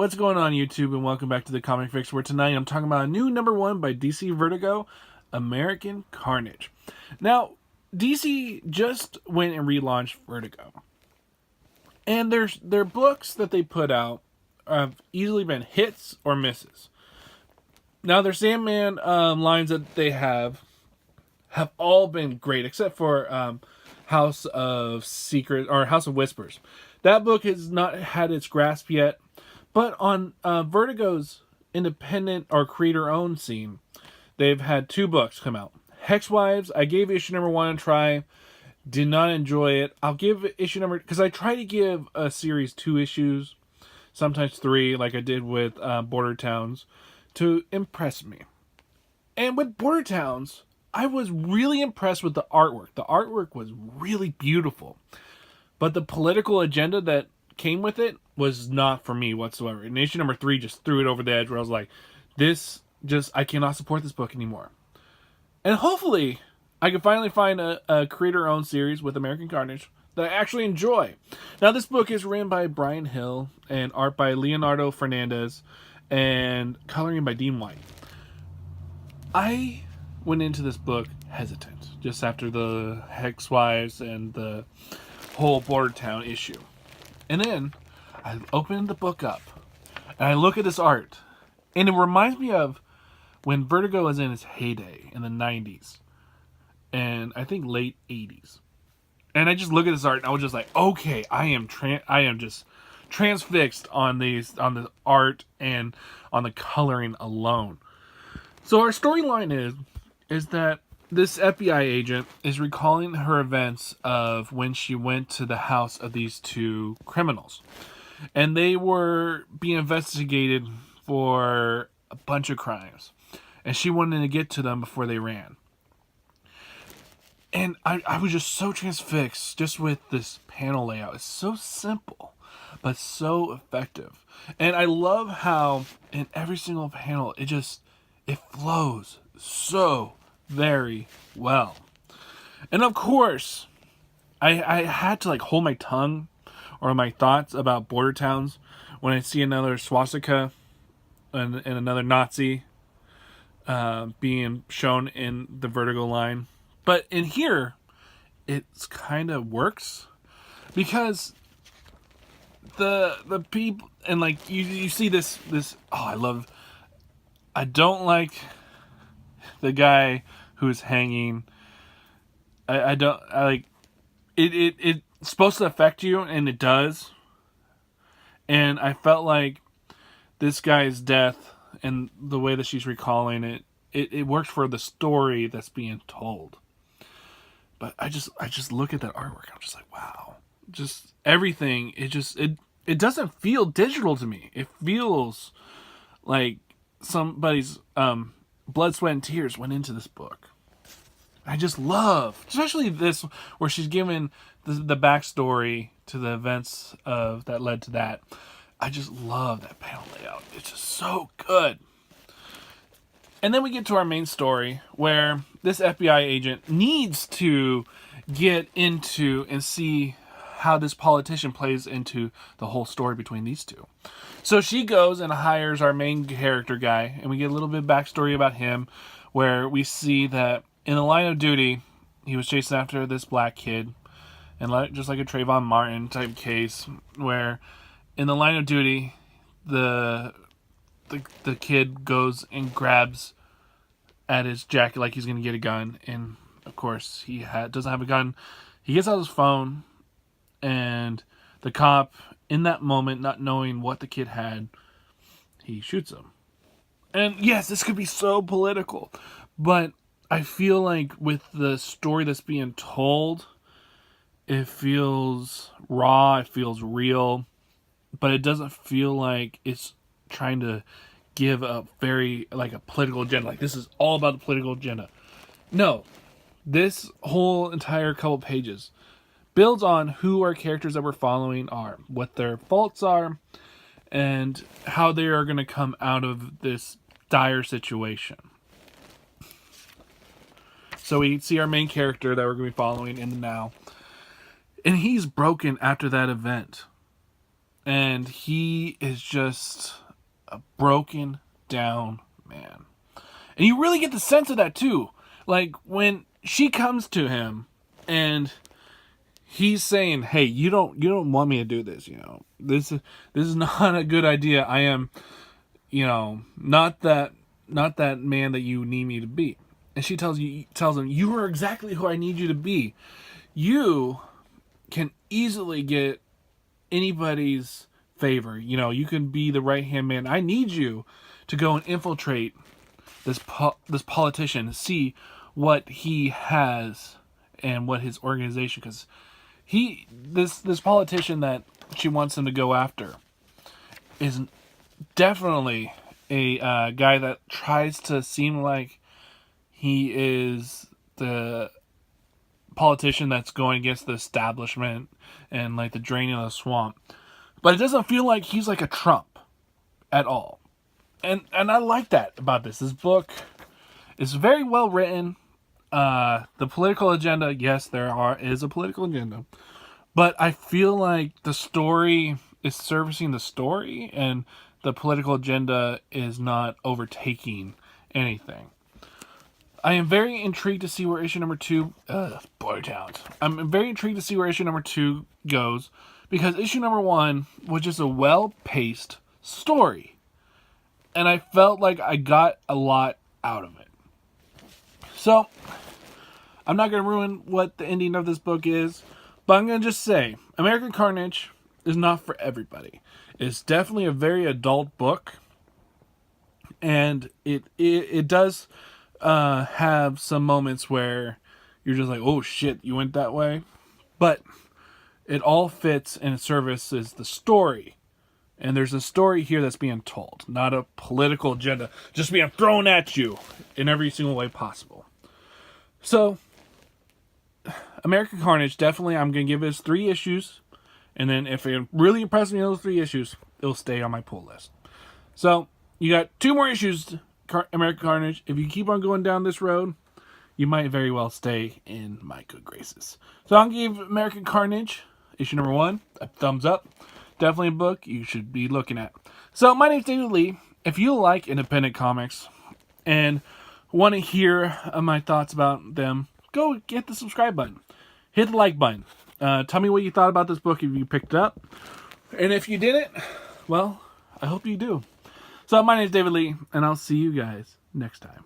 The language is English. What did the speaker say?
What's going on, YouTube, and welcome back to the Comic Fix, where tonight I'm talking about a new #1 by DC Vertigo, American Carnage. Now, DC just went and relaunched Vertigo, and their books that they put out have easily been hits or misses. Now, their Sandman lines that they have all been great, except for House of Secret or House of Whispers. That book has not had its grasp yet. But on Vertigo's independent or creator-owned scene, they've had 2 books come out. Hexwives, I gave issue #1 a try. Did not enjoy it. I'll give issue because I try to give a series 2 issues, sometimes 3, like I did with Border Towns, to impress me. And with Border Towns, I was really impressed with the artwork. The artwork was really beautiful. But the political agenda that came with it was not for me whatsoever. And issue #3 just threw it over the edge, where I was like, I cannot support this book anymore. And hopefully I can finally find a creator-owned series with American Carnage that I actually enjoy. Now, this book is written by Brian Hill and art by Leonardo Fernandez and coloring by Dean White. I went into this book hesitant just after the Hexwives and the whole Border Town issue. And then I opened the book up and I look at this art, and it reminds me of when Vertigo was in its heyday in the 90s and I think late 80s. And I just look at this art and I was just like, okay, I am just transfixed on the art and on the coloring alone. So our storyline is that this FBI agent is recalling her events of when she went to the house of these 2 criminals. And they were being investigated for a bunch of crimes. And she wanted to get to them before they ran. And I was just so transfixed just with this panel layout. It's so simple, but so effective. And I love how in every single panel, it flows so very well. And of course, I had to hold my tongue or my thoughts about Border Towns when I see another swastika and another Nazi being shown in the Vertigo line. But in here, it's kind of works because the people, and you see this I don't like the guy who's hanging. It's supposed to affect you, and it does. And I felt like this guy's death and the way that she's recalling it works for the story that's being told. But I just look at that artwork, I'm just like, wow. Just everything, it doesn't feel digital to me. It feels like somebody's blood, sweat, and tears went into this book. I just love, especially this, where she's given the backstory to the events that led to that. I just love that panel layout. It's just so good. And then we get to our main story, where this FBI agent needs to get into and see how this politician plays into the whole story between these 2. So she goes and hires our main character guy, and we get a little bit of backstory about him, where we see that in the line of duty, he was chasing after this black kid, and just like a Trayvon Martin type case, where in the line of duty, the kid goes and grabs at his jacket like he's going to get a gun, and of course he doesn't have a gun. He gets out his phone, and the cop, in that moment, not knowing what the kid had, he shoots him. And yes, this could be so political, but I feel like with the story that's being told, it feels raw, it feels real, but it doesn't feel like it's trying to give a very, a political agenda. Like, this is all about the political agenda. No. This whole entire couple pages builds on who our characters that we're following are, what their faults are, and how they are going to come out of this dire situation. So we see our main character that we're going to be following in the now, and he's broken after that event. and he is just a broken down man. And you really get the sense of that too. Like when she comes to him and he's saying, "Hey, you don't want me to do this, This is not a good idea. I am, not that man that you need me to be." And she tells him, "You are exactly who I need you to be. You can easily get anybody's favor. You can be the right-hand man. I need you to go and infiltrate this politician, see what he has and what his organization, because this politician that she wants him to go after is definitely a guy that tries to seem like he is the politician that's going against the establishment and like the draining of the swamp, but it doesn't feel like he's like a Trump at all. And I like that about this book is very well written. The political agenda, yes, is a political agenda, but I feel like the story is servicing the story, and the political agenda is not overtaking anything. I am very intrigued to see where issue number 2... boy talent. I'm very intrigued to see where issue number 2 goes, because issue number 1 was just a well-paced story. And I felt like I got a lot out of it. So, I'm not going to ruin what the ending of this book is, but I'm going to just say, American Carnage is not for everybody. It's definitely a very adult book, and it does have some moments where you're just like, oh shit, you went that way. But it all fits and it services the story. And there's a story here that's being told, not a political agenda just being thrown at you in every single way possible. So, American Carnage, definitely, I'm going to give it 3 issues. And then if it really impresses me in those 3 issues, it'll stay on my pull list. So, you got 2 more issues, American Carnage. If you keep on going down this road, you might very well stay in my good graces. So, I'll give American Carnage, issue number 1, a thumbs up. Definitely a book you should be looking at. So, my name's David Lee. If you like independent comics and want to hear my thoughts about them, go hit the subscribe button. Hit the like button. Tell me what you thought about this book if you picked it up. And if you didn't, well, I hope you do. So, my name's David Lee, and I'll see you guys next time.